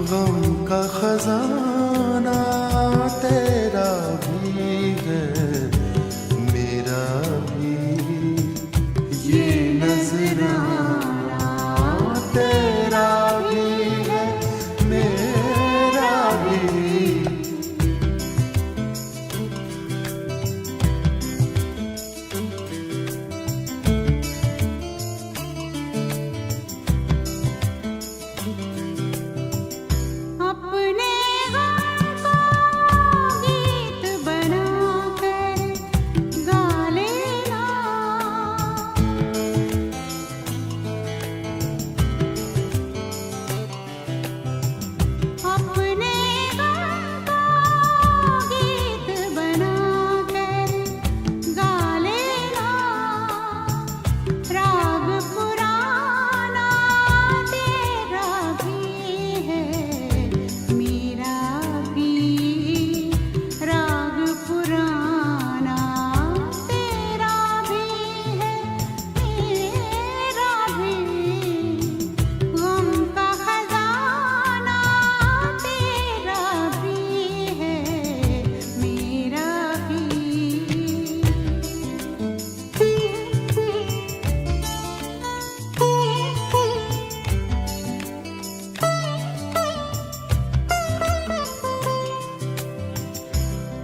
गम का खजाना तेरा भी है मेरा भी, ये नजराना तेरा भी है मेरा भी।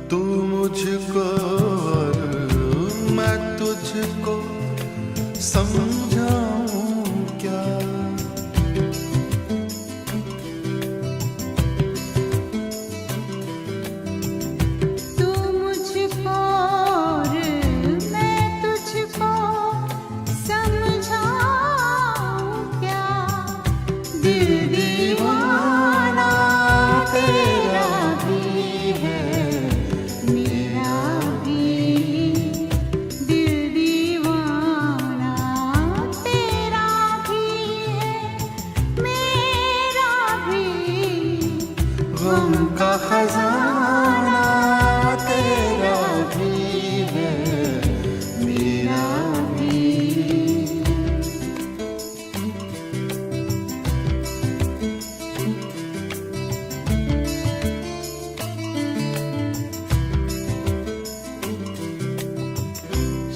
तू मुझको और मैं तुझको समझाऊं क्या, तू मुझको और मैं तुझको समझाऊं क्या, दिल दीवाना तेरा भी है मेरा भी, दिल दीवाना तेरा भी है मेरा भी। गम का खजाना तेरा भी है मेरा भी।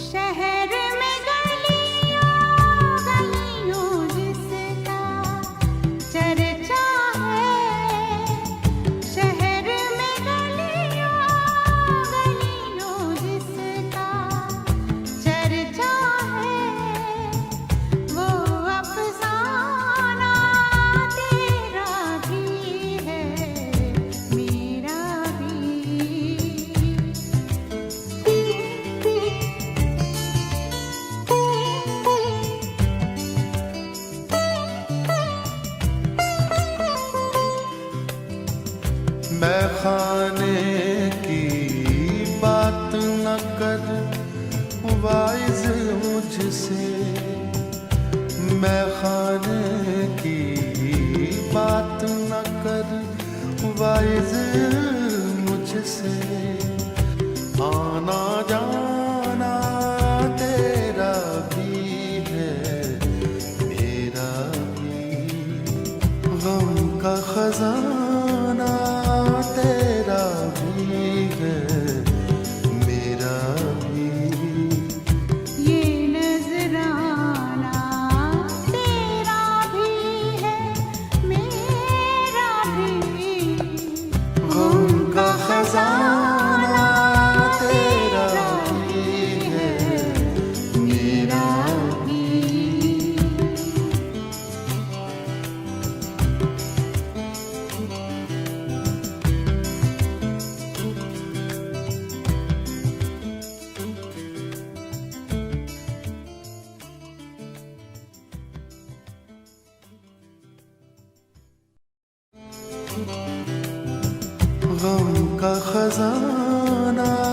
शहर में गलियों गलियों जिसका चर्चा है, शहर में गलियों गलियों जिसका चर्चा है, वो अफसाना तेरा भी है मेरा भी। मैं खाने की बात न कर वाइज मुझसे, मैं खाने की बात न कर वाइज मुझसे। आना जाना तेरा भी है मेरा भी, गम का खजाना तेरा भी है मेरा भी। ये नजराना तेरा भी है मेरा भी, गम का खजाना तेरा भी है मेरा भी। गम का खजाना